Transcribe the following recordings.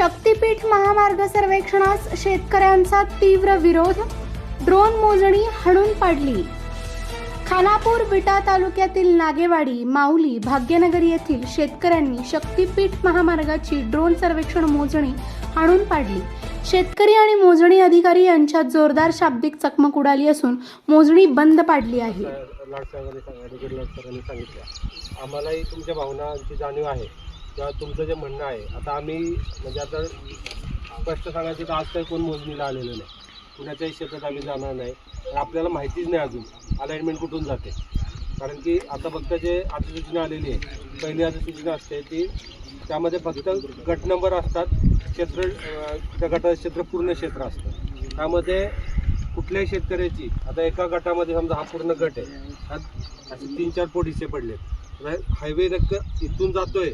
शक्तीपीठ महामार्ग सर्वेक्षणास शेतकऱ्यांचा तीव्र विरोध, ड्रोन मोजणी हाणून पाडली। खानापूर विटा तालुक्यातील नागेवाडी, माऊली, भाग्यनगर येथील शेतकऱ्यांनी शक्तीपीठ महामार्गाची ड्रोन सर्वेक्षण मोजणी हाणून पाडली। शेतकरी आणि मोजणी अधिकारी यांच्यात जोरदार शाब्दिक चकमक उडाली असून मोजणी बंद पाडली आहे। लाडसरांनी सांगितलं आम्हालाही तुमच्या भावनांची जाणीव आहे किंवा तुमचं जे म्हणणं आहे। आता आम्ही म्हणजे आता स्पष्ट सांगायचं तर आज काही कोण मोजणीला आलेलं नाही, कुणाच्याही शेतात आम्ही जाणार नाही। आपल्याला माहितीच नाही अजून अलाइनमेंट कुठून जाते, कारण की आता फक्त जे अधिसूचना आलेली आहे, पहिली अधिसूचना असते ती त्यामध्ये फक्त गट नंबर असतात, क्षेत्र त्या गटाचं क्षेत्र पूर्ण क्षेत्र असतं। त्यामध्ये कुठल्याही शेतकऱ्याची आता एका गटामध्ये समजा हा पूर्ण गट आहे, असे 3-4 पोट हिस्से पडलेत। हायवे नक्क इथून जातोय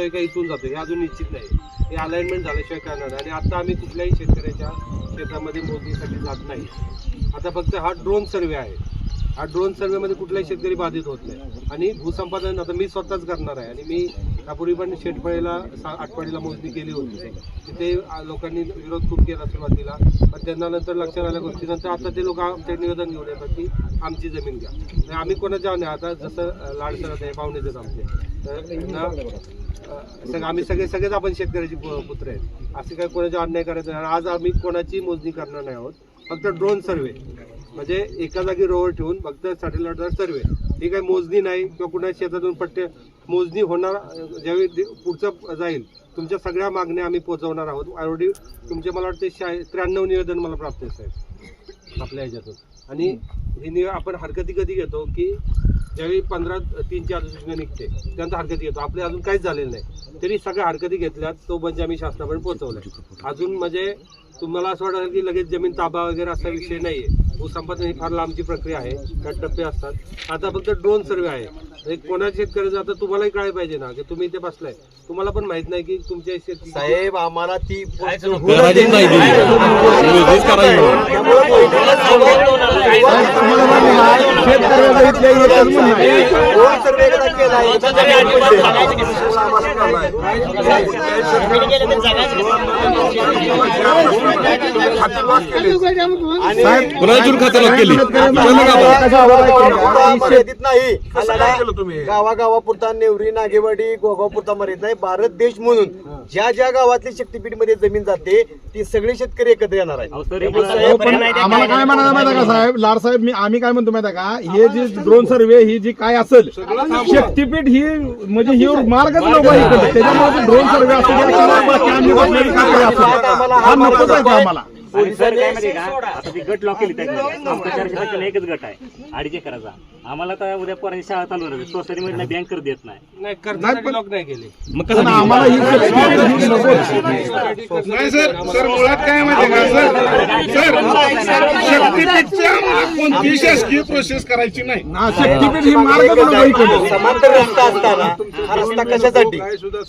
का इथून जातोय हे अजून निश्चित नाही, हे अलाइनमेंट झाल्याशिवाय करणार नाही। आणि आता आम्ही कुठल्याही शेतकऱ्याच्या शेतामध्ये मोजणीसाठी जात नाही। आता फक्त हा ड्रोन सर्वे आहे, हा ड्रोन सर्वेमध्ये कुठलाही शेतकरी बाधित होत नाही। आणि भूसंपादन आता मी स्वतःच करणार आहे, आणि मी यापूर्वी पण शेतफळीला आटपाडीला मोजणी केली होती, तिथे लोकांनी विरोध खूप केला सुरुवातीला, पण त्यांना नंतर लक्षात आल्या गोष्टीनंतर आता ते लोक आमचे निवेदन घेऊन येतात की आमची जमीन घ्या। आम्ही कोणाच्या नाही, आता जसं लाडसरात आहे पाहुणेच आमचे आम्ही सगळेच आपण शेतकऱ्याची पुत्र आहेत, असे काही कोणाचा अन्याय करायचं नाही। आज आम्ही कोणाची मोजणी करणार नाही आहोत, फक्त ड्रोन सर्वे म्हणजे एका जागी रोवर ठेवून फक्त सॅटेलाइटवर सर्वे, ही काही मोजणी नाही किंवा कुणाच्या शेतातून पट्टे मोजणी होणार। ज्यावेळी पुढचं जाईल तुमच्या सगळ्या मागण्या आम्ही पोहोचवणार आहोत। ऑलरेडी तुमचे मला वाटते 93 निवेदन मला प्राप्त आहे आपल्या ह्याच्यातून। आणि हे आपण हरकती कधी घेतो की ज्यावेळी 15/3 ची अधिसूचना निघते त्यानंतर हरकती घेतो, आपले अजून काहीच झालेलं नाही, तरी सगळ्या हरकती घेतल्यात, तो म्हणजे आम्ही शासनापर्यंत पोहोचवलाय। अजून म्हणजे तुम्हाला असं वाटेल की लगेच जमीन ताबा वगैरे असा विषय नाहीये, भूसंपादन ही फार लांबची प्रक्रिया आहे, त्यात टप्पे असतात। आता फक्त ड्रोन सर्वे आहे, कोणाच्या शेतकऱ्याचं आता तुम्हालाही कळायला पाहिजे ना की तुम्ही इथे बसलाय, तुम्हाला पण माहित नाही की तुमच्या शेती साहेब आम्हाला ती नाही गावागावापुरता नेवरी, नागेवाडी, गोगावपुरता मर्यादित नाही, भारत देश म्हणून ज्या ज्या गावातली शक्तीपीठ मध्ये जमीन जाते ती सगळे शेतकरी एकत्र येणार आहे। आम्हाला काय म्हणायला माहिती का साहेब, लाड साहेब, आम्ही काय म्हणतो माहिती का, हे जे ड्रोन सर्वे ही जी काय असेल शक्तीपीठ ही म्हणजे ही मार्गच नको आहे, त्याच्यामुळे ड्रोन सर्वे असेल आम्हाला सर काय माहिती का, आता ती गट लॉक केली त्याच्यामध्ये आमच्या 400 एकच गट आहे 2.5 एकराचा। आम्हाला तर उद्या पोरांची शाळा चालू राहते, सोसायटीमध्ये बँकर देत नाही, लॉक नाही केले। मग कसं आम्हाला नाही सर मुळात काय माहिती का सर, शक्तीपीठच्या कोणती शासकीय प्रोसेस करायची नाही, शक्तीपीठ ही मार्ग समांतर रस्ता असताना हा रस्ता कशासाठी,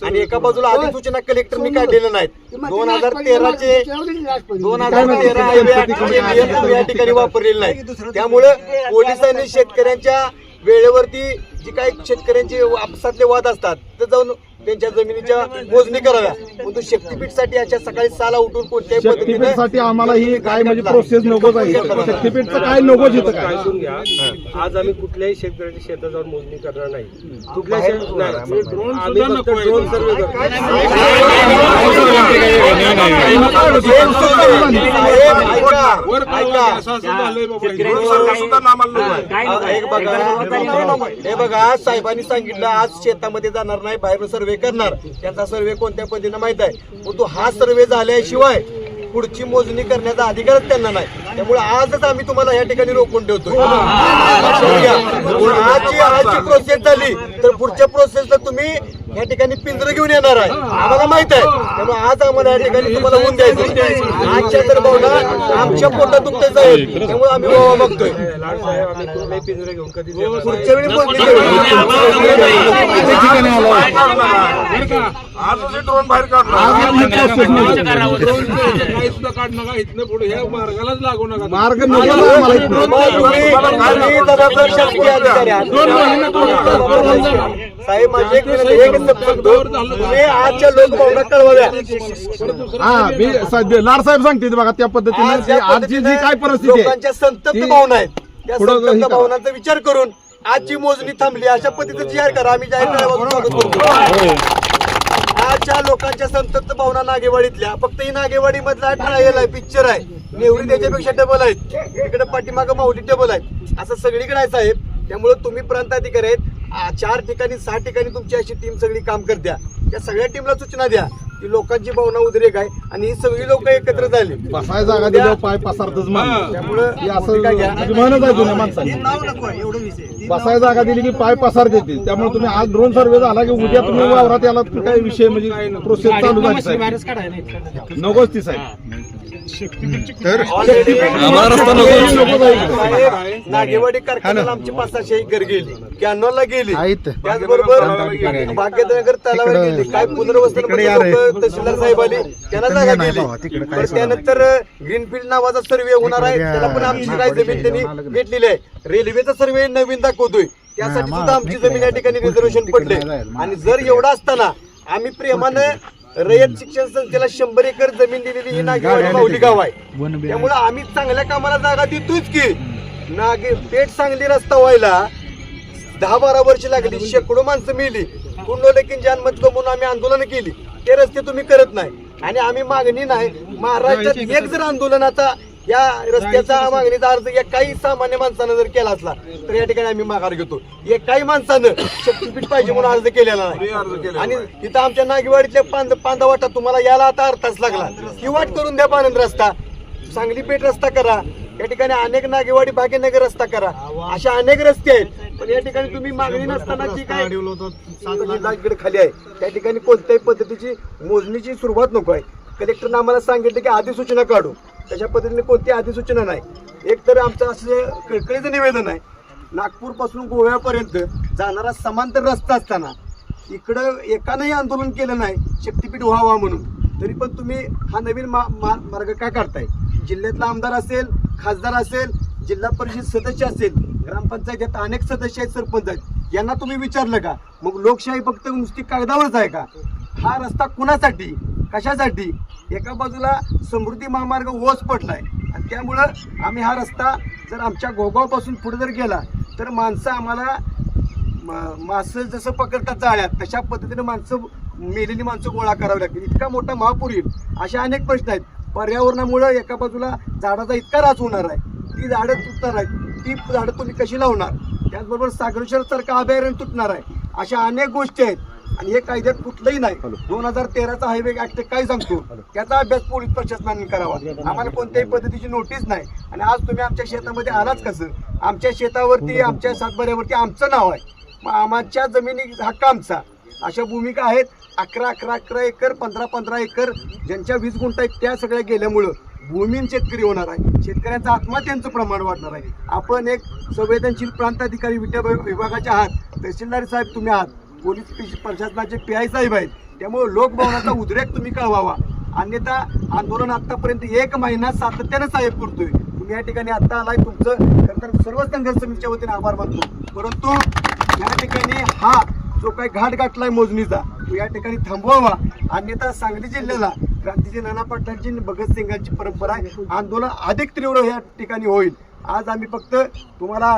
आणि एका बाजूला अधिसूचना कलेक्टरनी काढलेलं नाही, 2013 या ठिकाणी वापरलेलं नाही। त्यामुळे पोलिसांनी शेतकऱ्यांच्या वेळेवरती जी काही शेतकऱ्यांचे आपसातले वाद असतात ते जाऊन त्यांच्या जमिनीच्या मोजणी कराव्या, परंतु शक्तीपीठसाठी अशा सकाळी 6ला उठून कोणत्याही पद्धतीसाठी आम्हाला ही काय म्हणजे प्रोसेस नकोच आहे, शक्तीपीठचं काय नकोच इथं काय ऐकून घ्या। आज आम्ही कुठल्याही शेतकऱ्याच्या शेतात जाऊन मोजणी करणार नाही, कुठल्या ड्रोन सर्वे हे बघा साहेबांनी सांगितलं आज शेतामध्ये जाणार नाही, बाहेरून सर्वे करणार, त्यांचा सर्वे कोणत्या पद्धतीने माहित आहे, परंतु हा सर्वे झाल्याशिवाय पुढची मोजणी करण्याचा अधिकारच त्यांना नाही। त्यामुळे आजच आम्ही तुम्हाला या ठिकाणी रोखून ठेवतो। आजची प्रोसेस झाली तर पुढच्या प्रोसेसला तुम्ही या ठिकाणी पिंजरं घेऊन येणार आहे, आम्हाला माहित आहे। त्यामुळे आज आम्हाला या ठिकाणी तुम्हाला होऊन द्यायचं, आजच्या तर भावना आमच्या पोटात दुखते साहेब, त्यामुळे आम्ही बघतोय पिंजरे घेऊन कधी पुढच्या वेळी ड्रोन बाहेर मार्ग जबाबदार शासकीय अधिकारी साहेब माझी एक विनंती, एकच सांगतो, तुम्ही आजच्या लोकभावना कळवाव्या. हा मी लाड साहेब सांगते बघा त्या पद्धतीने आज या आजची जी पद्धतीने काय परिस्थिती आहे लोकांच्या संतप्त ती भावना आहेत, त्या पुढं हे संतप्त करा. भावनांचा विचार करून आजची मोजणी थांबली अशा पद्धतीचं जाहीर करा. आम्ही जाहीर करायला स्वागत करतो. आजच्या लोकांच्या संतप्त भावना नागेवाडीतल्या, फक्त ही नागेवाडी मधला ट्रायल आहे, पिक्चर आहे, नेवरी त्याच्यापेक्षा डबल आहेत, तिकडे पाठीमागं माऊली डबल आहेत, असं सगळीकडे आहे साहेब. त्यामुळे तुम्ही प्रांताधिकारी आहेत, 4 ठिकाणी 6 ठिकाणी तुमची अशी टीम सगळी काम करत्या, त्या सगळ्या टीमला सूचना द्या की लोकांची भावना उद्रेक आहे आणि ही सगळी लोक एकत्र झाली. बसाय जागा दिल्यावर पाय पसारतच मान त्यामुळं हे असं म्हणजे म्हणत आहे जुन्या माणसांनी, बसाय जागा दिली की पाय पसार देतील. त्यामुळे तुम्ही आज ड्रोन सर्वे झाला की उद्या तुम्ही वावरात याला काय विषय म्हणजे प्रोसेस चालू झाली साहेब. नकोच ती साहेब. नागेवाडी कारखान्याला आमची 500-600 घर गेली, कॅनॉलला गेली, त्याचबरोबर भाग्यनगर तलावावर गेली, काय पुनर्वसन तहसीलदार साहेब आले त्यांना जागा गेली. त्यानंतर ग्रीनफील्ड नावाचा सर्वे होणार आहे, त्याला पण आमची काही जमीन त्यांनी घेतलेली आहे. रेल्वेचा सर्वे नवीन दाखवतोय, त्यासाठी सुद्धा आमची जमीन या ठिकाणी रिझर्वेशन पडले. आणि जर एवढा असताना आम्ही प्रेमानं रयत शिक्षण संस्थेला 100 एकर जमीन दिलेली ही नागेवाडी माऊली गाव आहे. त्यामुळे आम्ही चांगल्या कामाला जागा देतोच की. पेठ सांगली रस्ता व्हायला 10-12 वर्ष लागली, शेकडो माणसं मेली, कुंडोलेकीन जानमत म्हणून आम्ही आंदोलन केली, ते रस्ते तुम्ही करत नाही. आणि आम्ही मागणी नाही, महाराष्ट्रात एक जर आंदोलनाचा या रस्त्याचा मागणीचा अर्ज या काही सामान्य माणसानं जर केला असला तर या ठिकाणी आम्ही माघार घेतो. काही माणसानं शक्तीपीठ पाहिजे म्हणून अर्ज केलेला नाही. आणि तिथं आमच्या नागेवाडीतल्या पांदावाटा तुम्हाला याला आता अर्धाच लागला की वाट करून द्या. पानंद रस्ता, सांगली पेठ रस्ता करा, या ठिकाणी अनेक नागेवाडी भाग्यनगर रस्ता करा, अशा अनेक रस्ते आहेत. पण या ठिकाणी तुम्ही मागणी नसताना जी काय इकडे खाली आहे त्या ठिकाणी कोणत्याही पद्धतीची मोजणीची सुरुवात नको आहे. कलेक्टरने आम्हाला सांगितलं की अधिसूचना काढू, तशा पद्धतीने कोणती अधिसूचना नाही. एक तर आमचं असं कळकळीचं निवेदन आहे, नागपूर पासून गोव्यापर्यंत जाणारा समांतर रस्ता असताना इकडं एकानंही आंदोलन केलं नाही शक्तीपीठ व्हावा म्हणून, तरी पण तुम्ही हा नवीन मार्ग का काढताय? जिल्ह्यातला आमदार असेल, खासदार असेल, जिल्हा परिषद सदस्य असेल, ग्रामपंचायतीत अनेक सदस्य आहेत, सरपंच आहेत, यांना तुम्ही विचारलं का? मग लोकशाही फक्त नुसती कागदावरच आहे का? हा रस्ता कुणासाठी, कशासाठी? एका बाजूला समृद्धी महामार्ग ओस पडलाय आणि त्यामुळं आम्ही हा रस्ता जर आमच्या गोगावपासून पुढे जर गेला तर माणसं आम्हाला मासं जसं पकडतात जाळ्यात तशा पद्धतीने माणसं, मेलेली माणसं गोळा करावी लागतील. इतका मोठा महापूर येईल, अशा अनेक प्रश्न आहेत. पर्यावरणामुळे एका बाजूला झाडाचा इतका ऱ्हास होणार आहे, ती झाडं तुटणार आहेत, ती झाडं तुम्ही कशी लावणार? त्याचबरोबर सागरेश्वर सारखं अभयारण्य तुटणार आहे, अशा अनेक गोष्टी आहेत. आणि हे कायद्यात कुठलंही नाही. 2013चा हायवे ऍक्ट काय सांगतो त्याचा अभ्यास पोलीस प्रशासनाने करावा. आम्हाला कोणत्याही पद्धतीची नोटीस नाही. आणि आज तुम्ही आमच्या शेतामध्ये आलाच कसं? आमच्या शेतावरती, आमच्या सातबाऱ्यावरती आमचं नाव आहे, मग आमच्या जमिनी हक्क आमचा. अशा भूमिका आहेत. 11 एकर, 15 एकर ज्यांच्या 20 गुंठ आहेत त्या सगळ्या गेल्यामुळं भूमीन शेतकरी होणार आहे. शेतकऱ्यांचं आत्महत्यांचं प्रमाण वाढणार आहे. आपण एक संवेदनशील प्रांताधिकारी विभागाचे आहात, तहसीलदार साहेब तुम्ही आहात, पोलीस प्रशासनाचे PI साहेब आहेत. त्यामुळे लोकभवनाचा उद्रेक तुम्ही कळवावा. अन्यथा आंदोलन आतापर्यंत 1 महिना सातत्यानं साहेब करतोय. तुम्ही या ठिकाणी आता आलाय, तुमचं खरं सर्व संघर्ष समितीच्या वतीने आभार मानतो. परंतु या ठिकाणी हा जो काही घाट गाठलाय मोजणीचा तो या ठिकाणी थांबवावा. अन्यथा सांगली जिल्ह्याला क्रांतीचे नाना पाटलांची, भगतसिंगांची परंपरा आंदोलन अधिक तीव्र या ठिकाणी होईल. आज आम्ही फक्त तुम्हाला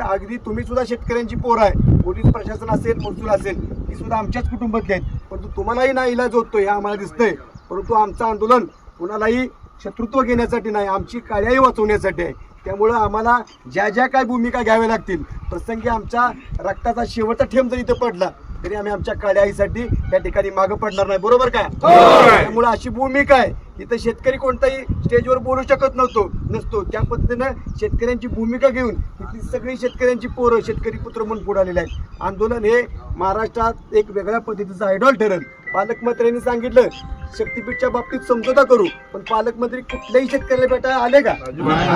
अगदी तुम्ही सुद्धा शेतकऱ्यांची पोर आहे, पोलीस प्रशासन असेल, महसूल असेल, ती सुद्धा आमच्याच कुटुंबातली आहेत. परंतु तुम्हालाही ना इलाज होतोय हे आम्हाला दिसतंय. परंतु आमचं आंदोलन कुणालाही शत्रुत्व घेण्यासाठी नाही, आमची काळ्याही वाचवण्यासाठी आहे. त्यामुळं आम्हाला ज्या ज्या काय भूमिका घ्याव्या लागतील, प्रसंगी आमच्या रक्ताचा शेवटचा थेंब जर इथं पडला तरी आम्ही आमच्या काळ्या आईसाठी त्या ठिकाणी मागं पडणार नाही. बरोबर काय? त्यामुळे अशी भूमिका आहे. इथं शेतकरी कोणताही स्टेजवर बोलू शकत नसतो. त्या पद्धतीनं शेतकऱ्यांची भूमिका घेऊन इथली सगळी शेतकऱ्यांची पोरं, शेतकरी पुत्र म्हणून पुढे आलेले आहेत. आंदोलन हे महाराष्ट्रात एक वेगळ्या पद्धतीचं आयडॉल ठरेल. पालकमंत्र्यांनी सांगितलं शक्तीपीठच्या बाबतीत समझोता करू, पण पालकमंत्री कुठल्याही शेतकऱ्याला भेटायला आले का?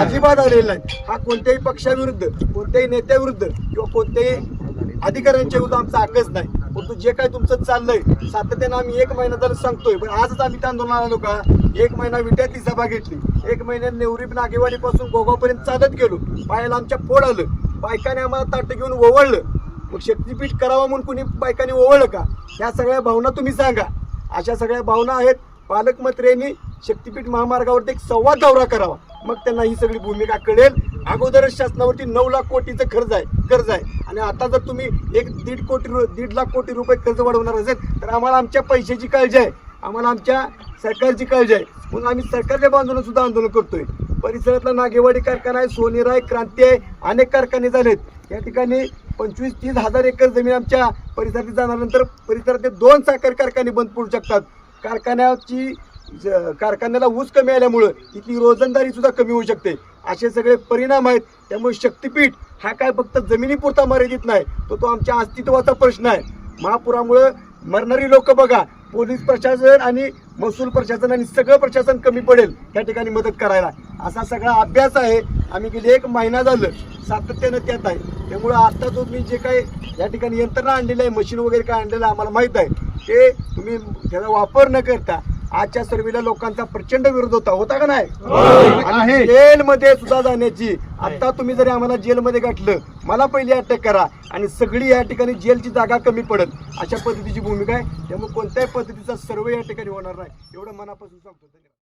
अजिबात आलेला नाही. हा कोणत्याही पक्षाविरुद्ध, कोणत्याही नेत्याविरुद्ध किंवा कोणत्याही अधिकाऱ्यांच्या विरुद्ध आमचा आकच नाही. परंतु जे काय तुमचं चाललंय सातत्यानं आम्ही 1 महिना झालं सांगतोय, पण आजच आम्ही त्या आंदोलनाला आलो का? 1 महिना विट्यातली सभा घेतली, 1 महिन्यात नेवरी नागेवाडीपासून गोगावपर्यंत चालत गेलो, पायाला आमच्या फोड आलं, बायकाने आम्हाला ताटं घेऊन ओवळलं. मग शक्तीपीठ करावं म्हणून कुणी बायकांनी ओवळलं का? ह्या सगळ्या भावना तुम्ही सांगा. अशा सगळ्या भावना आहेत. पालकमंत्र्यांनी शक्तीपीठ महामार्गावरती एक संवाद दौरा करावा, मग त्यांना ही सगळी भूमिका कळेल. अगोदरच शासनावरती 9 लाख कोटीचं कर्ज आहे आणि आता जर तुम्ही 1.5 लाख कोटी रुपये कर्ज वाढवणार असेल तर आम्हाला आमच्या पैशाची काळजी आहे, आम्हाला आमच्या सरकारची काळजी आहे. म्हणून आम्ही सरकारच्या बाजूने सुद्धा आंदोलन करतोय. परिसरातला नागेवाडी कारखाना आहे, सोनेरा आहे, क्रांती आहे, अनेक कारखाने झालेत. या ठिकाणी 25-30 हजार एकर जमीन आमच्या परिसरात जाणारनंतर परिसरातले 2 साखर कारखाने बंद पडू शकतात. कारखान्याला ऊस कमी आल्यामुळं इथली रोजंदारी सुद्धा कमी होऊ शकते. असे सगळे परिणाम आहेत. त्यामुळे शक्तीपीठ हा काय फक्त जमिनीपुरता मर्यादित नाही, तो आमच्या अस्तित्वाचा प्रश्न आहे. महापुरामुळं मरणारी लोक बघा, पोलीस प्रशासन आणि महसूल प्रशासन आणि सगळं प्रशासन कमी पडेल या ठिकाणी मदत करायला, असा सगळा अभ्यास आहे. आम्ही गेली 1 महिना झालं सातत्यानं त्यात आहे. त्यामुळं आता तुम्ही जे काही या ठिकाणी यंत्रणा आणलेलं आहे, मशीन वगैरे काय आणलेलं आहे आम्हाला माहीत आहे, ते तुम्ही त्याचा वापर न करता आजच्या सर्वेला लोकांचा प्रचंड विरोध होता का नाही? जेलमध्ये सुद्धा जाण्याची, आता तुम्ही जरी आम्हाला जेलमध्ये गाठलं, मला पहिली अटक करा आणि सगळी या ठिकाणी जेलची जागा कमी पडत, अशा पद्धतीची भूमिका आहे. त्यामुळे कोणत्याही पद्धतीचा सर्वे या ठिकाणी होणार नाही, एवढं मनापासून सांगतो.